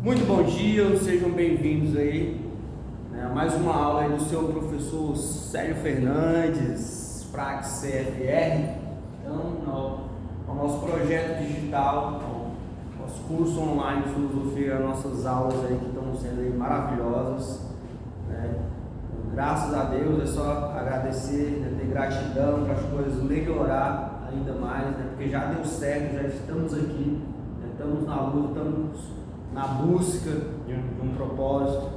Muito bom dia, sejam bem-vindos aí a mais uma aula aí do seu professor Célio Fernandes, Praxis CFR. Então, o nosso projeto digital, nosso curso online de filosofia, nossas aulas aí que estão sendo aí maravilhosas, né? Graças a Deus, é só agradecer, né? Ter gratidão para as coisas melhorar ainda mais, né? Porque já deu certo, já estamos aqui, né? Estamos na luta, estamos na busca de um propósito,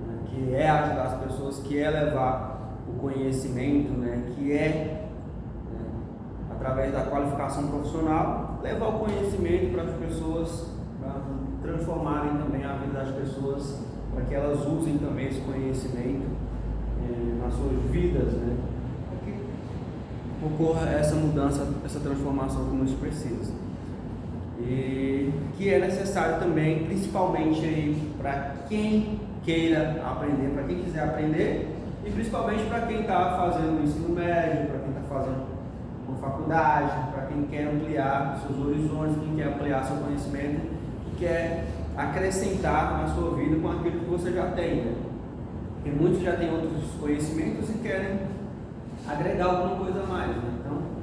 né, que é ajudar as pessoas, que é levar o conhecimento, né, que é, através da qualificação profissional, levar o conhecimento para as pessoas, para transformarem também a vida das pessoas, para que elas usem também esse conhecimento nas suas vidas, né, para que ocorra essa mudança, essa transformação como isso precisa. E que é necessário também, principalmente para quem queira aprender, para quem quiser aprender, e principalmente para quem está fazendo o ensino médio, para quem está fazendo uma faculdade, para quem quer ampliar seus horizontes, quem quer ampliar seu conhecimento, que quer acrescentar na sua vida com aquilo que você já tem, né? Porque muitos já têm outros conhecimentos e querem agregar alguma coisa a mais, né? Então,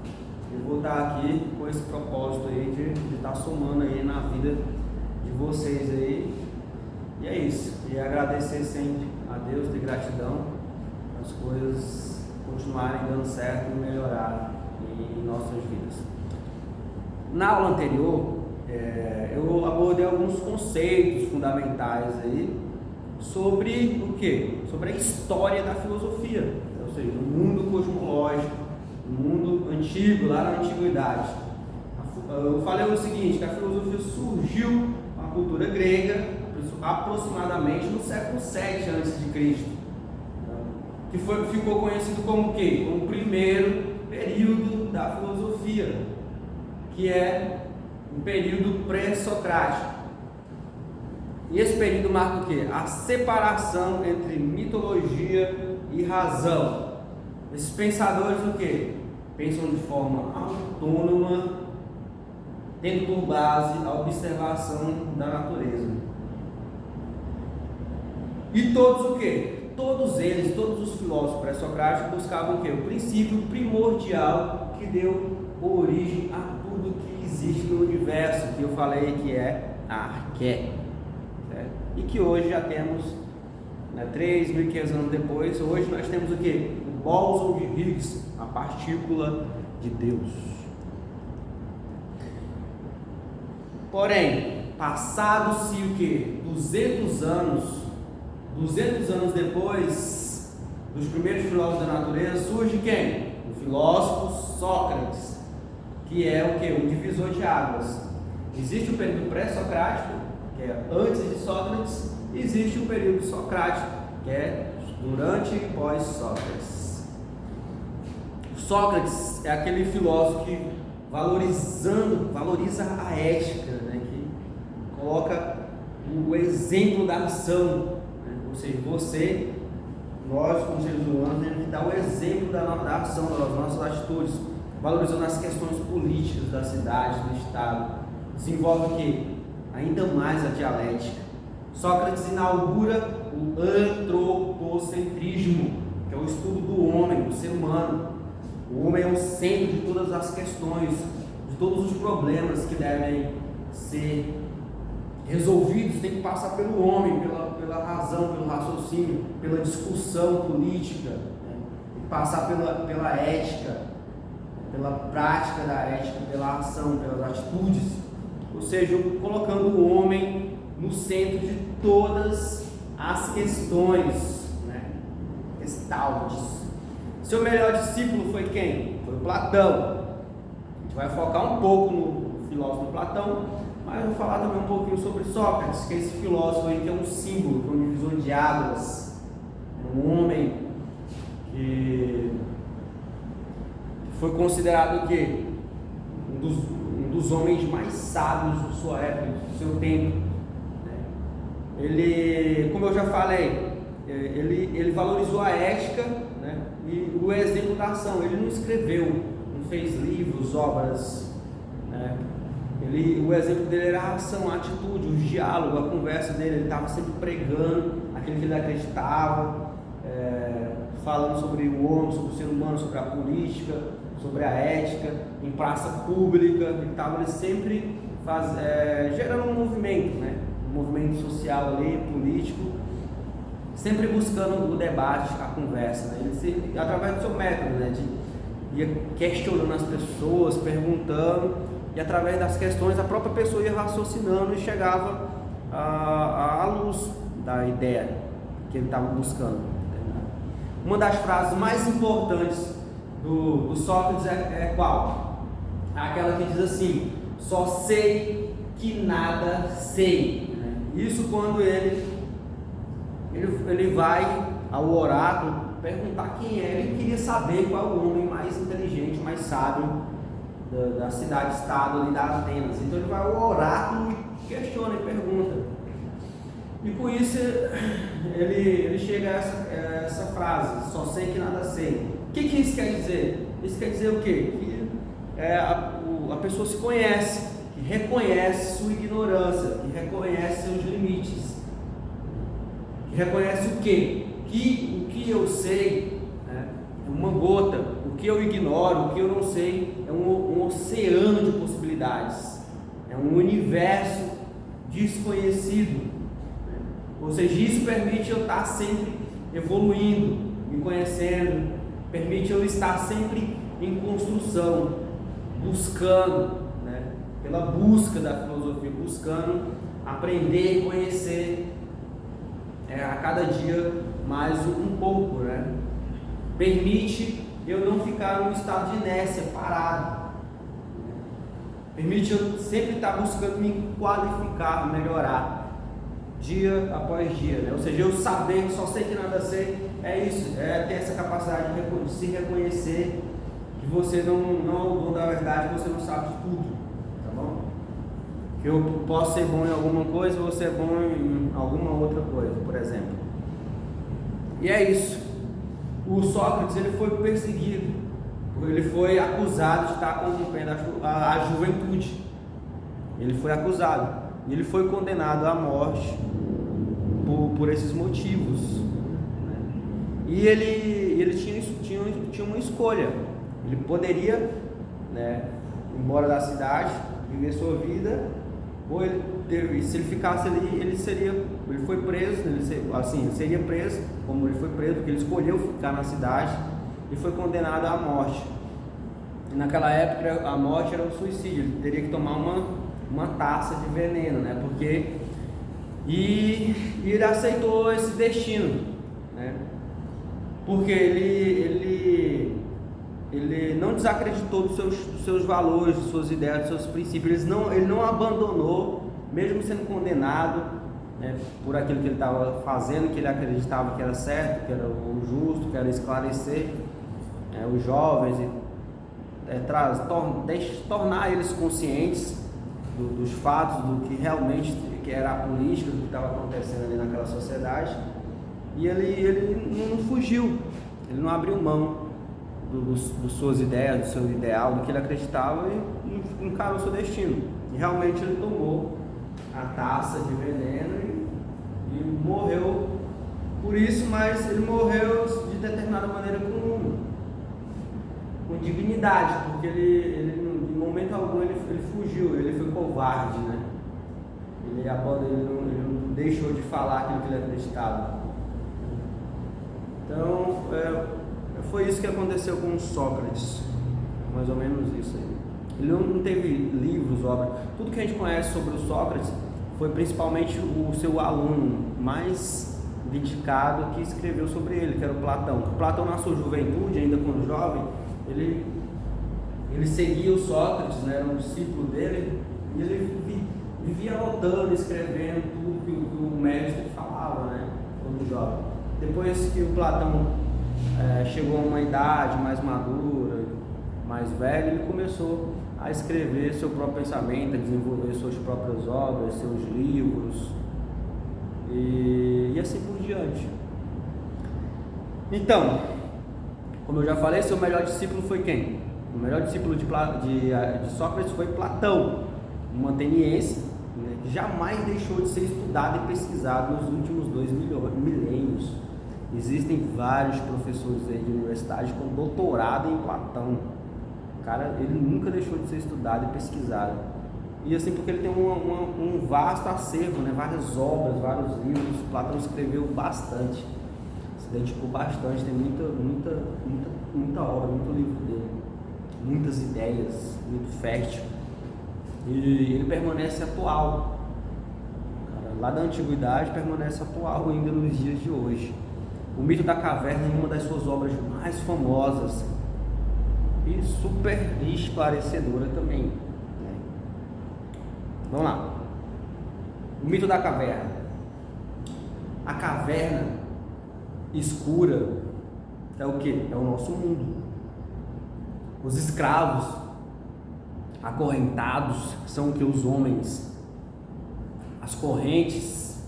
eu vou estar aqui com esse propósito aí de estar somando aí na vida de vocês aí. E é isso. E agradecer sempre a Deus, ter gratidão, as coisas continuarem dando certo e melhorarem em nossas vidas. Na aula anterior, eu abordei alguns conceitos fundamentais aí sobre o quê? Sobre a história da filosofia, ou seja, o mundo cosmológico, no mundo antigo, lá na antiguidade. Eu falei o seguinte, que a filosofia surgiu na cultura grega aproximadamente no século VII a.C., que ficou conhecido como o quê? Como o primeiro período da filosofia, que é um período pré-socrático. E esse período marca o quê? A separação entre mitologia e razão. Esses pensadores o quê? Pensam de forma autônoma, tendo por base a observação da natureza. E todos o quê? Todos eles, todos os filósofos pré-socráticos buscavam o quê? O princípio primordial que deu origem a tudo que existe no universo, que eu falei que é a arqué. Certo? E que hoje já temos, 3.500 anos depois, hoje nós temos o quê? O bóson de Higgs, a partícula de Deus. Porém, passados-se o quê? 200 anos depois dos primeiros filósofos da natureza, surge quem? O filósofo Sócrates, que é o quê? Um divisor de águas. Existe o período pré-socrático, que é antes de Sócrates, e existe o período socrático, que é durante e pós-Sócrates. Sócrates é aquele filósofo que valoriza a ética, né? Que coloca o exemplo da ação, né? Ou seja, nós como seres humanos temos que dar o exemplo da ação, das nossas atitudes, valorizando as questões políticas da cidade, do estado. Desenvolve o quê? Ainda mais a dialética. Sócrates inaugura o antropocentrismo, que é o estudo do homem, do ser humano. O homem é o centro de todas as questões, de todos os problemas que devem ser resolvidos, tem que passar pelo homem, pela razão, pelo raciocínio, pela discussão política, né? Tem que passar pela ética, pela prática da ética, pela ação, pelas atitudes, ou seja, colocando o homem no centro de todas as questões, né? Gestaltes. Seu melhor discípulo foi quem? Foi Platão. A gente vai focar um pouco no filósofo Platão, mas eu vou falar também um pouquinho sobre Sócrates, que é esse filósofo aí que é um símbolo, que é um divisor de águas, um homem que foi considerado o quê? Um dos homens mais sábios de sua época, do seu tempo. Ele, como eu já falei, ele valorizou a ética, né? E o exemplo da ação. Ele não escreveu, não fez livros, obras, né? O exemplo dele era a ação, a atitude, o diálogo, a conversa dele. Ele estava sempre pregando aquilo que ele acreditava, falando sobre o homem, sobre o ser humano, sobre a política, sobre a ética, em praça pública. Ele estava sempre gerando um movimento, né? Um movimento social ali, político, sempre buscando o debate, a conversa, né? Ele através do seu método, né? Ia questionando as pessoas, perguntando, e através das questões a própria pessoa ia raciocinando e chegava à luz da ideia que ele estava buscando. Uma das frases mais importantes do Sócrates é qual? Aquela que diz assim: só sei que nada sei. Isso quando ele vai ao oráculo perguntar quem é. Ele queria saber qual é o homem mais inteligente, mais sábio da cidade-estado ali da Atenas. Então ele vai ao oráculo e questiona e pergunta. E com isso ele chega a essa frase: só sei que nada sei. O que isso quer dizer? Isso quer dizer o quê? Que a pessoa se conhece, que reconhece sua ignorância, que reconhece seus limites, que reconhece o quê? Que o que eu sei é uma gota, o que eu ignoro, o que eu não sei é um oceano de possibilidades, é um universo desconhecido. Ou seja, isso permite eu estar sempre evoluindo, me conhecendo, permite eu estar sempre em construção, buscando, né? Pela busca da filosofia, buscando aprender e conhecer a cada dia mais um pouco, né? Permite eu não ficar num estado de inércia, parado. Permite eu sempre estar buscando me qualificar, melhorar, dia após dia, né? Ou seja, eu saber, só sei que nada sei, é isso, é ter essa capacidade de se reconhecer que você não é o dono da verdade, que você não sabe de tudo, tá bom? Que eu posso ser bom em alguma coisa, você é bom em alguma outra coisa, por exemplo. E é isso. O Sócrates, ele foi perseguido, ele foi acusado de estar corrompendo a juventude. Ele foi acusado, e ele foi condenado à morte por esses motivos, né? E ele tinha uma escolha. Ele poderia, né, ir embora da cidade, viver sua vida, ou se ele ficasse ali, ele foi preso, ele seria preso, como ele foi preso, porque ele escolheu ficar na cidade, e foi condenado à morte. E naquela época a morte era um suicídio, ele teria que tomar uma taça de veneno, né? E ele aceitou esse destino, né? Porque ele não desacreditou dos seus valores, de suas ideias, dos seus princípios. Ele não abandonou, mesmo sendo condenado, né, por aquilo que ele estava fazendo, que ele acreditava que era certo, que era o justo, que era esclarecer os jovens e tornar eles conscientes dos fatos, do que realmente que era a política, do que estava acontecendo ali naquela sociedade. E ele não fugiu, ele não abriu mão das suas ideias, do seu ideal, do que ele acreditava, e encarou o seu destino. E realmente ele tomou a taça de veneno e morreu por isso, mas ele morreu de determinada maneira com dignidade, porque ele em momento algum ele fugiu, ele foi covarde, né? Ele não deixou de falar aquilo que ele acreditava. Então foi isso que aconteceu com Sócrates, mais ou menos isso aí. Ele não teve livros, obras. Tudo que a gente conhece sobre o Sócrates foi principalmente o seu aluno mais dedicado que escreveu sobre ele, que era o Platão. Platão, na sua juventude, ainda quando jovem, ele seguia o Sócrates, né, era um discípulo dele, e ele vivia anotando, escrevendo tudo que o mestre falava, né, quando jovem. Depois que o Platão chegou a uma idade mais madura, mais velho, ele começou a escrever seu próprio pensamento, a desenvolver suas próprias obras, seus livros e assim por diante. Então, como eu já falei, seu melhor discípulo foi quem? O melhor discípulo de Sócrates foi Platão. um ateniense, né, que jamais deixou de ser estudado e pesquisado nos últimos 2 milênios. Existem vários professores aí de universidade com doutorado em Platão. O cara, ele nunca deixou de ser estudado e pesquisado. E assim, porque ele tem um vasto acervo, né, várias obras, vários livros. Platão escreveu bastante, se dedicou bastante, tem muita obra, muito livro dele, muitas ideias, muito fértil. E ele permanece atual, cara, lá da antiguidade permanece atual ainda nos dias de hoje. O mito da caverna é uma das suas obras mais famosas e super esclarecedora também, né? Vamos lá. O mito da caverna. A caverna escura é o que? É o nosso mundo. Os escravos acorrentados são o que? Os homens. As correntes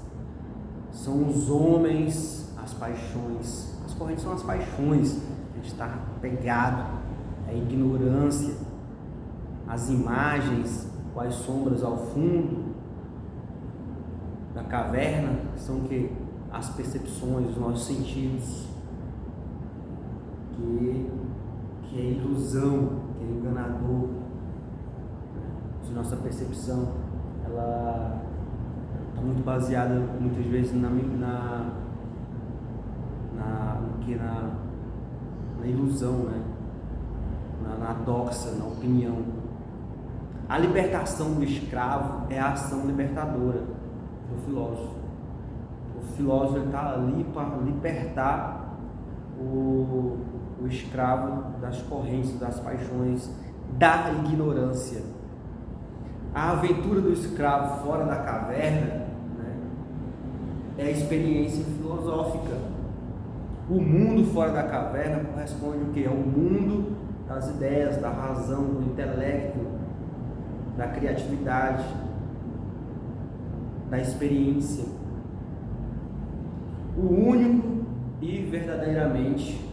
são os homens. As paixões. As correntes são as paixões. A gente está pegado. É a ignorância. As imagens, com as sombras ao fundo da caverna, são o que? As percepções, os nossos sentidos, que é ilusão, que é enganador. Se nossa percepção ela está muito baseada muitas vezes na ilusão, né? na doxa, na opinião. A libertação do escravo é a ação libertadora do filósofo. O filósofo está ali para libertar o escravo das correntes, das paixões, da ignorância. A aventura do escravo fora da caverna, né, é a experiência filosófica. O mundo fora da caverna corresponde o quê? Ao mundo das ideias, da razão, do intelecto, da criatividade, da experiência. O único e verdadeiramente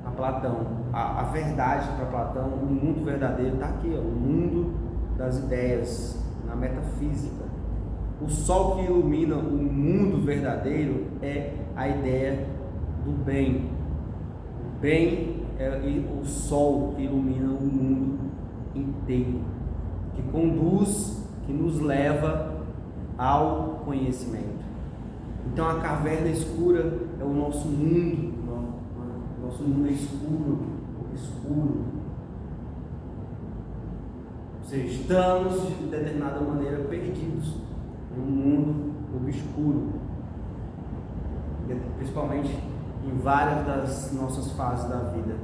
a Platão, a verdade para Platão, o mundo verdadeiro está aqui, ó, o mundo das ideias, na metafísica. O sol que ilumina o mundo verdadeiro é a ideia do bem. O bem é o sol que ilumina o mundo inteiro, que conduz, que nos leva ao conhecimento. Então a caverna escura é o nosso mundo. Nosso mundo é escuro. Ou seja, estamos de determinada maneira perdidos em um mundo obscuro, principalmente em várias das nossas fases da vida.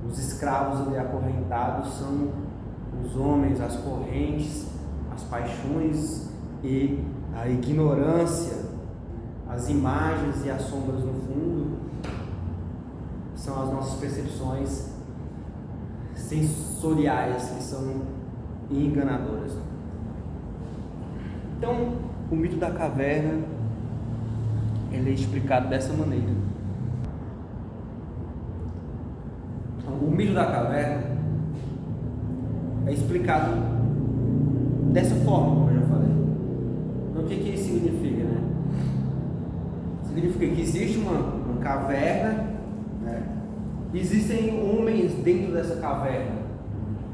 Os escravos ali acorrentados são os homens, as correntes, as paixões e a ignorância, as imagens e as sombras no fundo, são as nossas percepções sensoriais que são enganadoras. Então, o mito da caverna ele é explicado dessa maneira. Então, o mito da caverna é explicado dessa forma, como eu já falei. Então, o que isso significa, né? Significa que existe uma caverna, né? Existem homens dentro dessa caverna.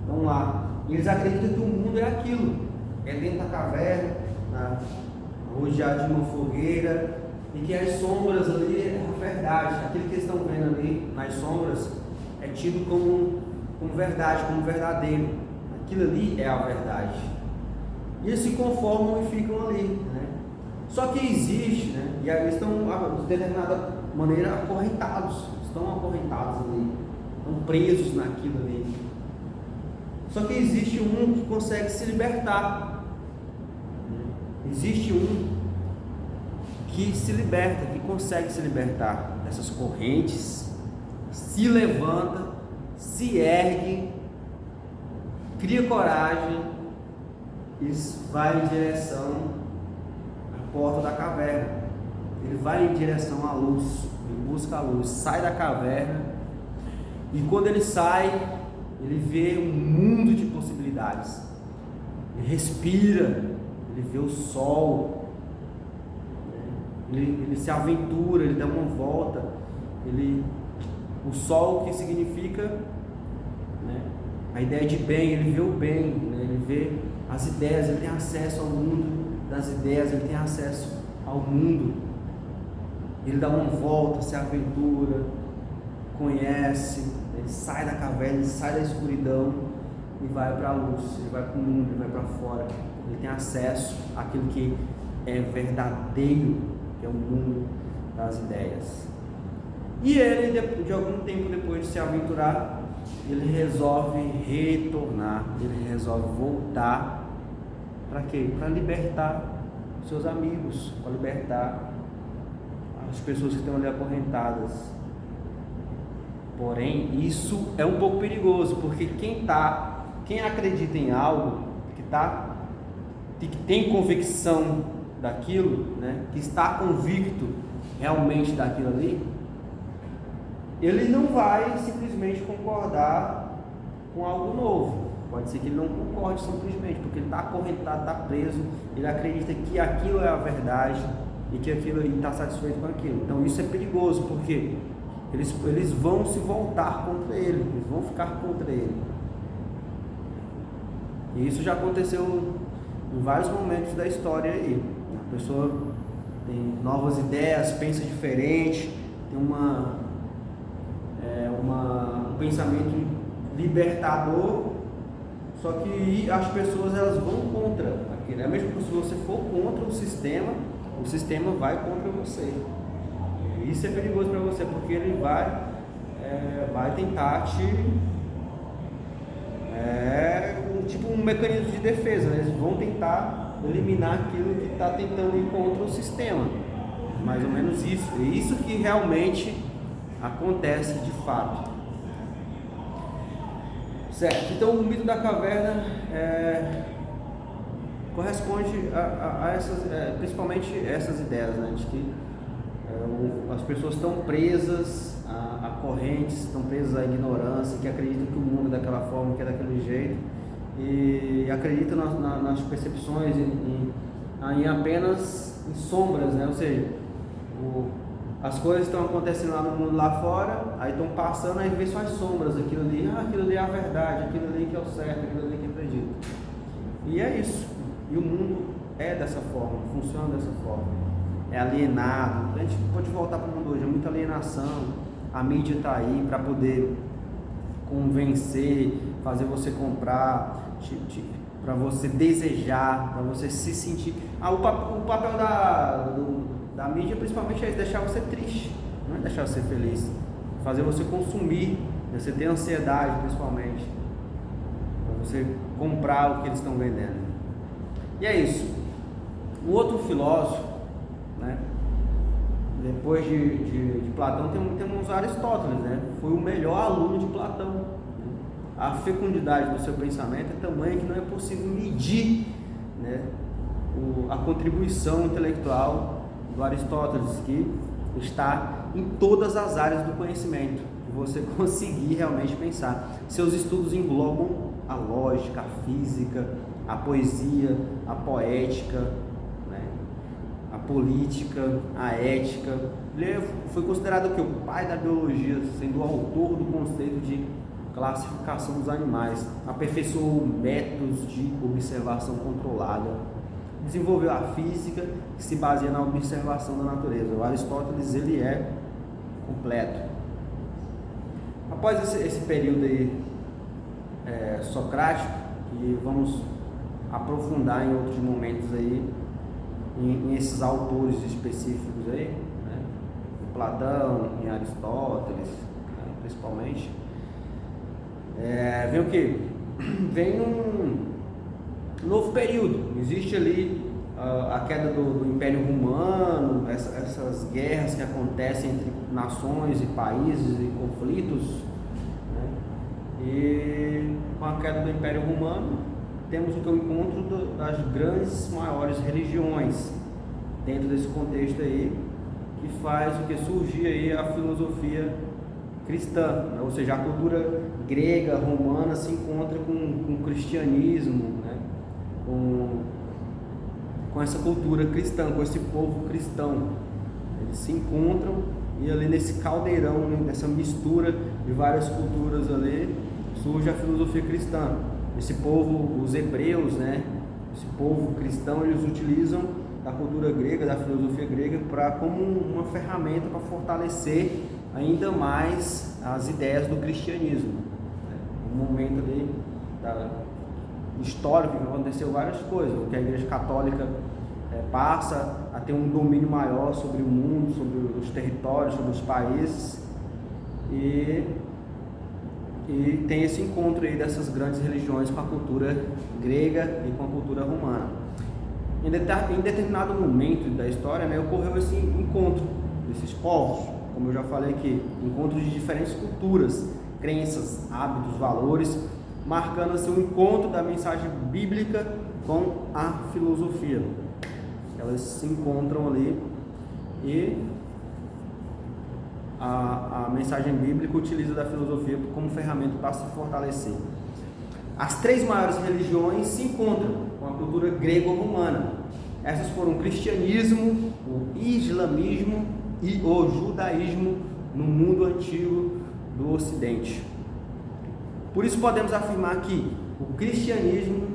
Vamos lá. E eles acreditam que o mundo é aquilo. É dentro da caverna, rodeado de uma fogueira, e que as sombras ali é a verdade. Aquilo que eles estão vendo ali nas sombras é tido como verdade, como verdadeiro. Aquilo ali é a verdade. E eles se conformam e ficam ali, né? Só que existe, né? E eles estão de determinada maneira acorrentados, estão acorrentados ali, estão presos naquilo ali. Só que existe um que consegue se libertar. Existe um que se liberta, que consegue se libertar dessas correntes, se levanta, se ergue, cria coragem e vai em direção à porta da caverna. Ele vai em direção à luz, ele busca a luz, sai da caverna, e quando ele sai, ele vê um mundo de possibilidades. ele respira, ele vê o sol, né? Ele se aventura, ele dá uma volta, o sol que significa, né, a ideia de bem, ele vê o bem, né? Ele vê as ideias, ele tem acesso ao mundo das ideias, ele tem acesso ao mundo, ele dá uma volta, se aventura, conhece, ele sai da caverna, ele sai da escuridão e vai para a luz, ele vai para o mundo, ele vai para fora, ele tem acesso àquilo que é verdadeiro, que é o mundo das ideias. E ele, de algum tempo depois de se aventurar, ele resolve retornar, ele resolve voltar. Para quê? Para libertar seus amigos, para libertar as pessoas que estão ali acorrentadas. Porém, isso é um pouco perigoso, porque quem acredita em algo, que tem convicção daquilo, né, que está convicto realmente daquilo ali, ele não vai simplesmente concordar com algo novo. Pode ser que ele não concorde simplesmente, porque ele está acorrentado, está preso, ele acredita que aquilo é a verdade e que aquilo ele está satisfeito com aquilo. Então isso é perigoso, porque eles vão se voltar contra ele, eles vão ficar contra ele. E isso já aconteceu em vários momentos da história aí. A pessoa tem novas ideias, pensa diferente, tem um pensamento libertador, só que as pessoas elas vão contra aquilo. É mesmo que se você for contra o sistema vai contra você. E isso é perigoso para você, porque ele vai tentar tipo um mecanismo de defesa, né? Eles vão tentar eliminar aquilo que está tentando ir contra o sistema. Mais ou menos isso. É isso que realmente acontece de fato. Certo? Então o mito da caverna corresponde a essas, principalmente essas ideias, né? De que as pessoas estão presas a correntes, estão presas à ignorância, que acreditam que o mundo é daquela forma, que é daquele jeito, e acreditam nas percepções em apenas em sombras, né? Ou seja, as coisas estão acontecendo lá no mundo lá fora, aí estão passando, aí vê só as sombras, aquilo ali é a verdade, aquilo ali que é o certo, aquilo ali que acredito. E é isso. E o mundo é dessa forma, funciona dessa forma. É alienado. A gente pode voltar para o mundo hoje, é muita alienação. A mídia está aí para poder convencer, fazer você comprar, para você desejar, para você se sentir. O papel da mídia principalmente é deixar você triste, não é deixar você feliz, fazer você consumir, você ter ansiedade principalmente, para você comprar o que eles estão vendendo. E é isso. O outro filósofo, né, depois de Platão, temos Aristóteles, né? Foi o melhor aluno de Platão. A fecundidade do seu pensamento é tamanha que não é possível medir, né, a contribuição intelectual do Aristóteles, que está em todas as áreas do conhecimento, que você conseguir realmente pensar. Seus estudos englobam a lógica, a física, a poesia, a poética, né, a política, a ética. Ele foi considerado o pai da biologia, sendo o autor do conceito de classificação dos animais, aperfeiçoou métodos de observação controlada, desenvolveu a física que se baseia na observação da natureza. O Aristóteles ele é completo. Após esse período aí socrático, que vamos aprofundar em outros momentos aí em esses autores específicos aí, né? Em Platão, em Aristóteles, né, principalmente, vem o que? Vem um novo período. Existe ali a queda do Império Romano, essas guerras que acontecem entre nações e países e conflitos, né? E com a queda do Império Romano temos o encontro das grandes, maiores religiões dentro desse contexto aí, que faz o que surgir aí a filosofia cristã, né? Ou seja, a cultura grega, romana se encontra com o cristianismo, né? com essa cultura cristã, com esse povo cristão. Eles se encontram e ali nesse caldeirão, né, nessa mistura de várias culturas ali, surge a filosofia cristã. Esse povo, os hebreus, né, esse povo cristão, eles utilizam da cultura grega, da filosofia grega, como uma ferramenta para fortalecer ainda mais as ideias do cristianismo. Um momento ali histórico que aconteceu várias coisas, que a Igreja Católica passa a ter um domínio maior sobre o mundo, sobre os territórios, sobre os países, e tem esse encontro aí dessas grandes religiões com a cultura grega e com a cultura romana. Em determinado momento da história, né, ocorreu esse encontro desses povos, como eu já falei aqui, encontro de diferentes culturas, crenças, hábitos, valores, marcando assim o encontro da mensagem bíblica com a filosofia. Elas se encontram ali e a mensagem bíblica utiliza da filosofia como ferramenta para se fortalecer. As três maiores religiões se encontram com a cultura grego-romana. Essas foram o cristianismo, o islamismo e o judaísmo no mundo antigo do Ocidente. Por isso podemos afirmar que o cristianismo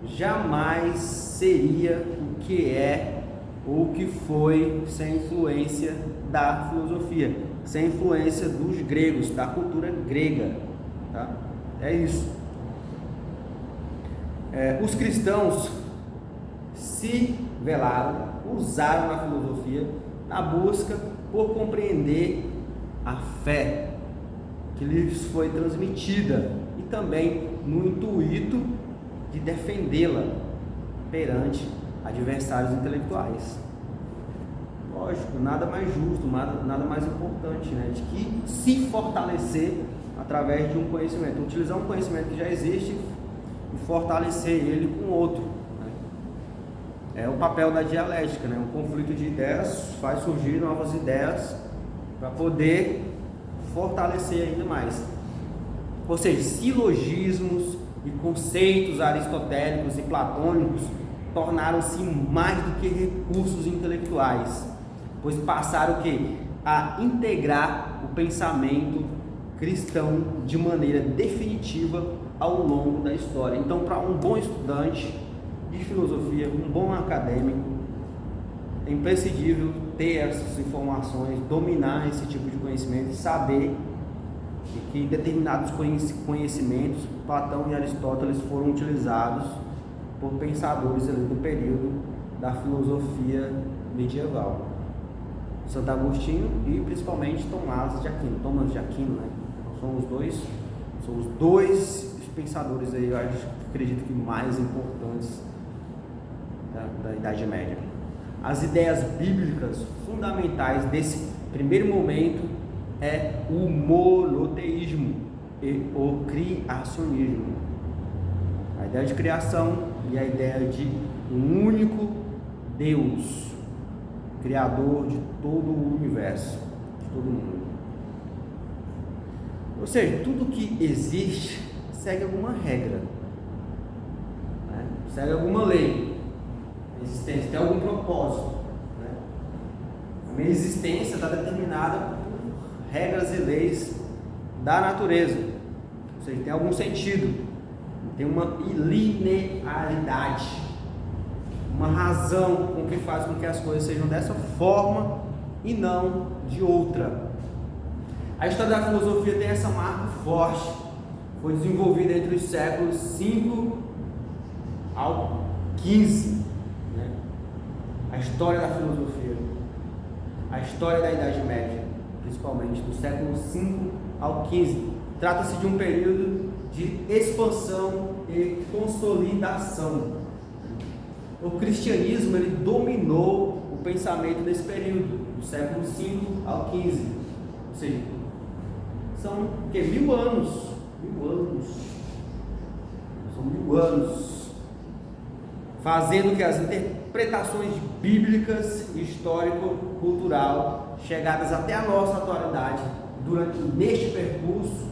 jamais seria o que é ou o que foi sem influência da filosofia, sem influência dos gregos, da cultura grega, tá? É isso. Os cristãos se velaram, usaram a filosofia na busca por compreender a fé que lhes foi transmitida e também no intuito de defendê-la perante adversários intelectuais. Lógico, nada mais justo, nada mais importante, né, de que se fortalecer através de um conhecimento, utilizar um conhecimento que já existe e fortalecer ele com outro, né? É o papel da dialética, né? Um conflito de ideias faz surgir novas ideias para poder fortalecer ainda mais. Ou seja, silogismos e conceitos aristotélicos e platônicos tornaram-se mais do que recursos intelectuais, pois passaram a integrar o pensamento cristão de maneira definitiva ao longo da história. Então, para um bom estudante de filosofia, um bom acadêmico, é imprescindível ter essas informações, dominar esse tipo de conhecimento e saber que determinados conhecimentos, Platão e Aristóteles, foram utilizados por pensadores ali do período da filosofia medieval. Santo Agostinho e principalmente Tomás de Aquino, né? São os dois pensadores aí, eu acredito que mais importantes da Idade Média. As ideias bíblicas fundamentais desse primeiro momento é o monoteísmo e o criacionismo. A ideia de criação e a ideia de um único Deus, criador de todo o universo, de todo mundo. Ou seja, tudo que existe segue alguma regra, né? Segue alguma lei. A existência tem algum propósito, né? A minha existência está determinada por regras e leis da natureza, ou seja, tem algum sentido, tem uma linearidade, uma razão com que faz com que as coisas sejam dessa forma e não de outra. A história da filosofia tem essa marca forte, foi desenvolvida entre os séculos 5 ao 15, né? A história da filosofia, a história da Idade Média, principalmente do século 5 ao 15, trata-se de um período de expansão e consolidação. O cristianismo ele dominou o pensamento nesse período, do século 5 ao 15, ou seja, são 1000 anos, são 1000 anos, fazendo que as interpretações bíblicas e histórico-cultural chegadas até a nossa atualidade, neste percurso,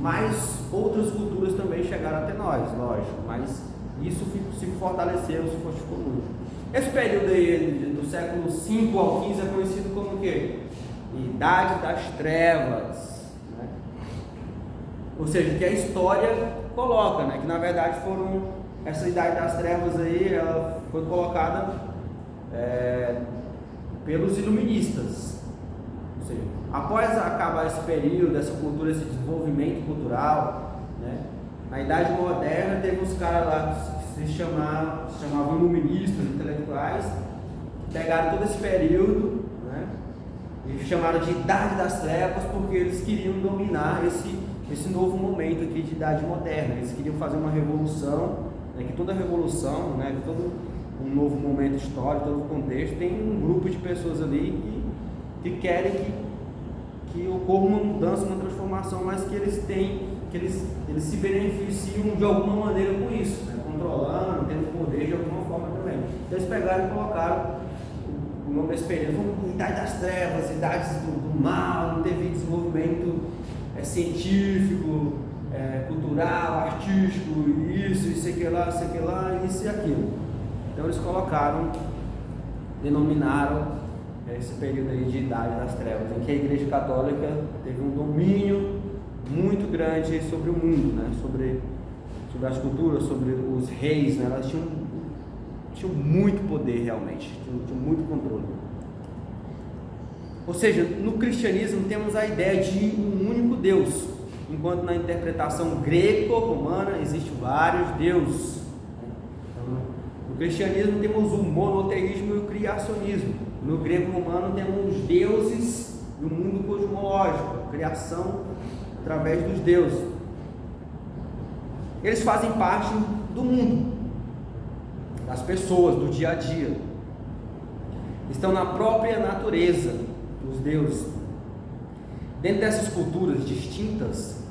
mais outras culturas também chegaram até nós, lógico, mas Isso se fortaleceu, se fortificou muito. Esse período aí, do século V ao XV, é conhecido como o quê? Idade das Trevas, né? Ou seja, que a história coloca, né? Que na verdade essa Idade das Trevas aí, ela foi colocada pelos iluministas. Ou seja, após acabar esse período, essa cultura, esse desenvolvimento cultural, né? Na Idade Moderna teve uns caras lá que se chamavam iluministas, intelectuais, que pegaram todo esse período, né? E chamaram de Idade das Trevas, porque eles queriam dominar esse novo momento aqui de Idade Moderna. Eles queriam fazer uma revolução, né? Que toda revolução, né? Que todo um novo momento histórico, todo contexto, tem um grupo de pessoas ali que querem que ocorra uma mudança, uma transformação, mas que eles se beneficiam de alguma maneira com isso, né? Controlando, tendo poder de alguma forma também. Então eles pegaram e colocaram o nome desse período como Idade das Trevas, Idades do Mal, não teve desenvolvimento científico, cultural, artístico, isso aqui lá, isso e aquilo. Então eles denominaram esse período aí de Idade das Trevas, em que a Igreja Católica teve um domínio muito grande sobre o mundo, né? sobre as culturas, sobre os reis, né? Elas tinham muito poder realmente, tinham muito controle. Ou seja, no cristianismo temos a ideia de um único Deus, enquanto na interpretação greco-romana existem vários deuses. Então, no cristianismo temos o monoteísmo e o criacionismo. No grego-romano temos os deuses e o mundo cosmológico, a criação através dos deuses. Eles fazem parte do mundo, das pessoas, do dia a dia. Estão na própria natureza dos deuses. Dentro dessas culturas distintas,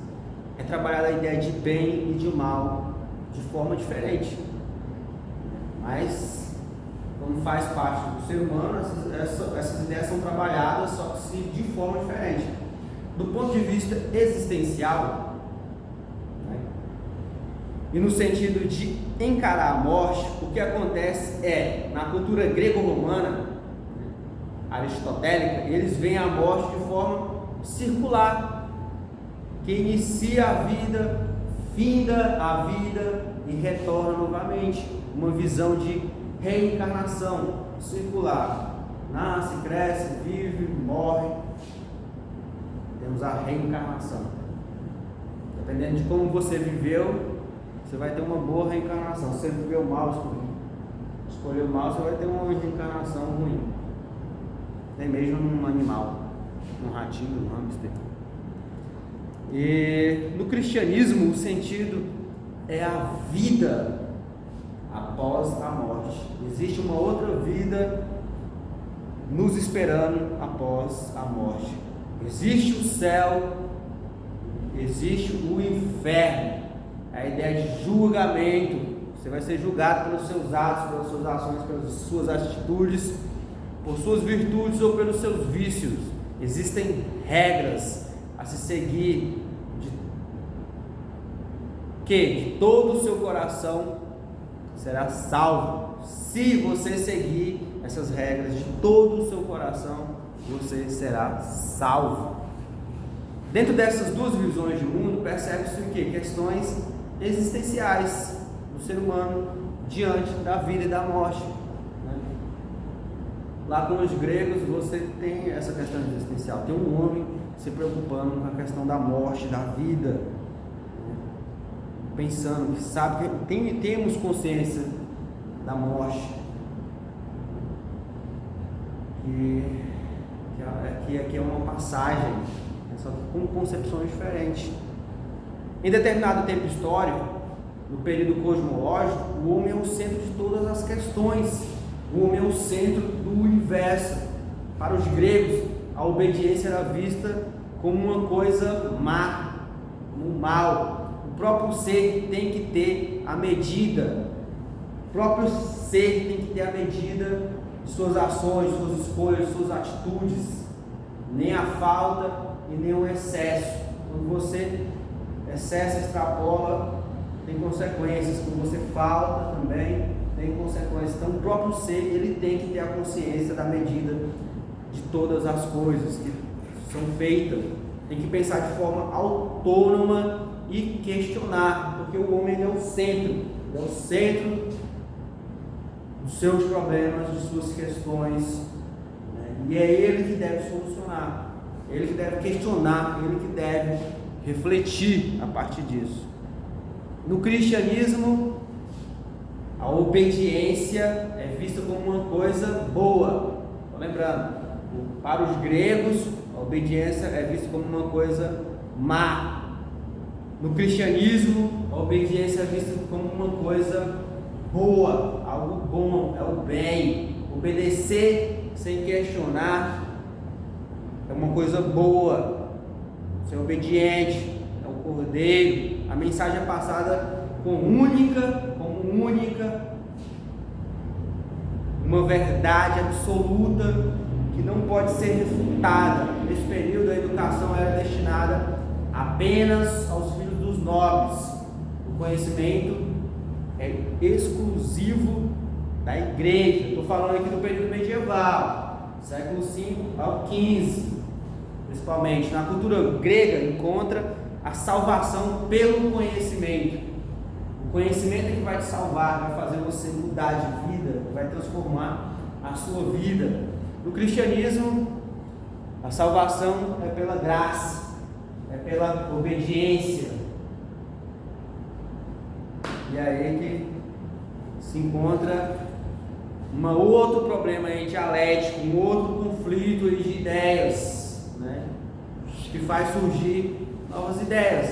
é trabalhada a ideia de bem e de mal de forma diferente. Mas, como faz parte do ser humano, essas ideias são trabalhadas, só que de forma diferente. Do ponto de vista existencial, né, e no sentido de encarar a morte, o que acontece na cultura grego-romana, aristotélica, eles veem a morte de forma circular, que inicia a vida, finda a vida e retorna novamente. Uma visão de reencarnação circular. Nasce, cresce, vive, morre. Temos a reencarnação. Dependendo de como você viveu, você vai ter uma boa reencarnação. Se você viveu mal, escolheu mal, você vai ter uma reencarnação ruim. Nem mesmo num animal, num ratinho, num hamster. E no cristianismo, o sentido é a vida após a morte. Existe uma outra vida nos esperando após a morte. Existe o céu, existe o inferno. A ideia de julgamento. Você vai ser julgado pelos seus atos, pelas suas ações, pelas suas atitudes, por suas virtudes ou pelos seus vícios. Existem regras a se seguir, que todo o seu coração será salvo. Se você seguir essas regras de todo o seu coração, você será salvo. Dentro dessas duas visões de mundo, percebe-se o que? Questões existenciais do ser humano diante da vida e da morte. Lá com os gregos você tem essa questão existencial, tem um homem se preocupando com a questão da morte, da vida, pensando que sabe que temos consciência da morte, que aqui é uma passagem, só que com concepções diferentes. Em determinado tempo histórico, no período cosmológico, o homem é o centro de todas as questões. O homem é o centro do universo. Para os gregos, a obediência era vista como uma coisa má, como mal. O próprio ser tem que ter a medida. O próprio ser tem que ter a medida de suas ações, suas escolhas, suas atitudes. Nem a falta e nem o excesso. Quando você excesso, extrapola, tem consequências. Quando você falta também, tem consequências. Então o próprio ser, ele tem que ter a consciência da medida de todas as coisas que são feitas. Tem que pensar de forma autônoma e questionar, porque o homem ele é o centro. Ele é o centro dos seus problemas, de suas questões, né? E é ele que deve solucionar, ele que deve questionar, ele que deve refletir a partir disso. No cristianismo, a obediência é vista como uma coisa boa. Estou lembrando, para os gregos, a obediência é vista como uma coisa má. No cristianismo, a obediência é vista como uma coisa boa, algo bom, é o bem. Obedecer sem questionar é uma coisa boa. Ser obediente é o cordeiro. A mensagem é passada como única, uma verdade absoluta que não pode ser refutada. Nesse período a educação era destinada apenas aos filhos dos nobres. O conhecimento é exclusivo da igreja. Estou falando aqui do período medieval, século V ao XV, principalmente. Na cultura grega encontra a salvação pelo conhecimento. O conhecimento é que vai te salvar, vai fazer você mudar de vida, vai transformar a sua vida. No cristianismo, a salvação é pela graça, é pela obediência. E aí que se encontra um outro problema aí dialético, um outro conflito aí de ideias, né? Que faz surgir novas ideias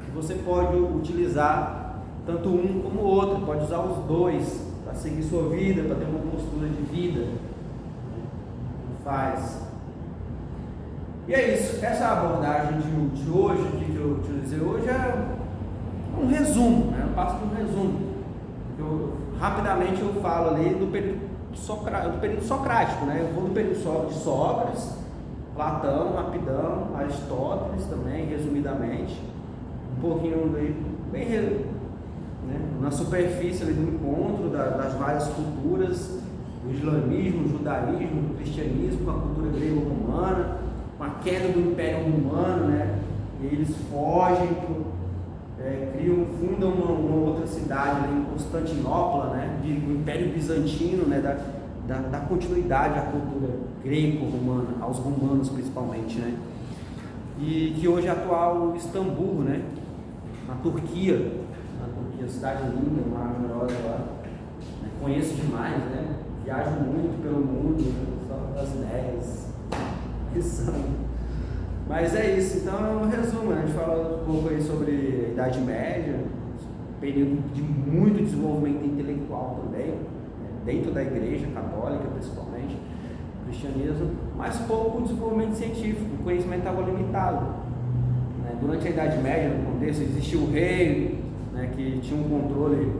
que você pode utilizar tanto um como o outro, pode usar os dois para seguir sua vida, para ter uma postura de vida. Faz. E é isso, essa abordagem de hoje, que eu utilizei hoje, é um resumo, né? Eu passo por um resumo. Rapidamente eu falo ali do período socrático, né? Eu vou do período de Sócrates, Platão, rapidão, Aristóteles também, resumidamente, um pouquinho ali, bem, né? Na superfície ali do encontro das várias culturas, do islamismo, do judaísmo, do cristianismo, com a cultura grego-romana, com a queda do Império Romano, né? E eles fogem, fundam uma outra cidade ali em Constantinopla, né? Do Império Bizantino, né? Da continuidade à cultura greco-romana, aos romanos principalmente, né? E que hoje é atual Istambul, né? Na Turquia, cidade linda, maravilhosa lá, né? Conheço demais, né? Viajo muito pelo mundo, né? Só das ideias que são. Mas é isso, então é um resumo, né? A gente fala um pouco aí sobre a Idade Média, período de muito desenvolvimento intelectual também, né? Dentro da Igreja Católica principalmente, cristianismo, mas pouco desenvolvimento científico, o conhecimento estava limitado, né? Durante a Idade Média, no contexto, existia o rei, né, que tinha um controle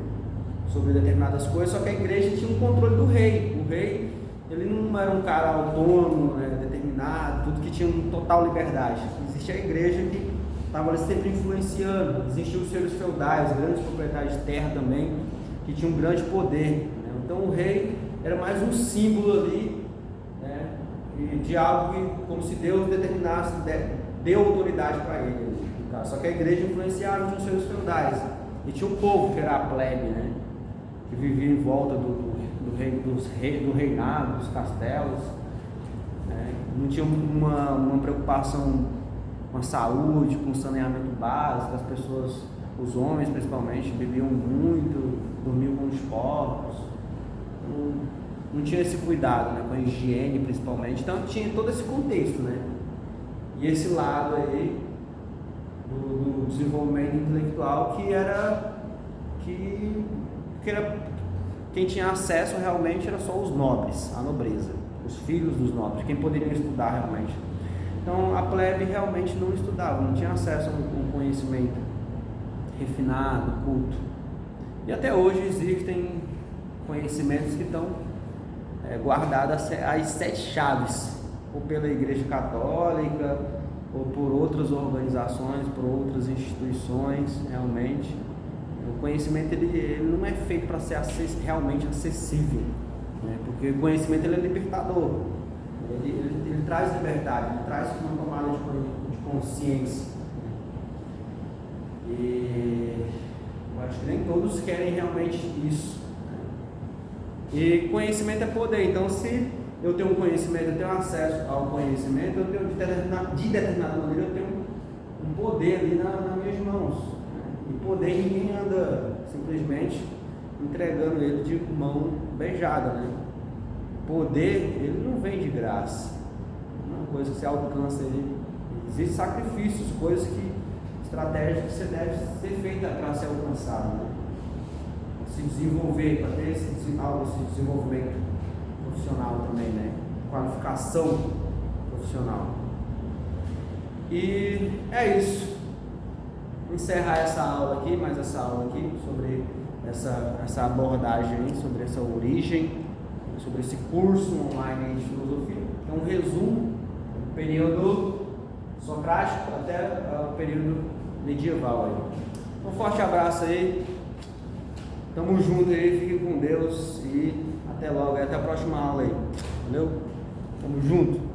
sobre determinadas coisas, só que a igreja tinha um controle do rei. O rei, ele não era um cara autônomo, né, determinado, tudo que tinha total liberdade. Existia a igreja que estava ali sempre influenciando. Existiam os senhores feudais, grandes proprietários de terra também, que tinham um grande poder, né? Então o rei era mais um símbolo ali, né, de algo que, como se Deus determinasse, deu autoridade para ele. Só que a igreja influenciava os senhores feudais. E tinha um povo que era a plebe, né? Que vivia em volta do reinado, dos castelos, né? Não tinha uma preocupação com a saúde, com o saneamento básico. As pessoas, os homens principalmente, bebiam muito, dormiam com os porcos. Não tinha esse cuidado, né? Com a higiene principalmente. Então tinha todo esse contexto, né? E esse lado aí do desenvolvimento intelectual que era quem tinha acesso realmente era só os nobres, a nobreza, os filhos dos nobres, quem poderia estudar realmente. Então a plebe realmente não estudava, não tinha acesso a um conhecimento refinado, culto. E até hoje existem conhecimentos que estão guardados às 7 chaves, ou pela Igreja Católica, ou por outras organizações, por outras instituições, realmente, O conhecimento ele não é feito para ser realmente acessível, né? Porque o conhecimento ele é libertador, ele traz liberdade, ele traz uma tomada de consciência. E eu acho que nem todos querem realmente isso, né? E conhecimento é poder, então se eu tenho um conhecimento, eu tenho acesso ao conhecimento, eu tenho de determinada maneira eu tenho um poder ali nas minhas mãos, né? E poder ninguém anda simplesmente entregando ele de mão beijada, né? Poder, ele não vem de graça, não é uma coisa que você alcança ele. Existem sacrifícios, estratégias que você deve ser feita para ser alcançado, né? Se desenvolver, para ter esse desenvolvimento profissional também, né? Qualificação profissional. E é isso. Vou encerrar essa aula aqui, sobre essa abordagem aí, sobre essa origem, sobre esse curso online de filosofia. É um resumo do período socrático até o período medieval aí. Um forte abraço aí. Tamo junto aí, fiquem com Deus e até logo, até a próxima aula aí. Valeu? Tamo junto.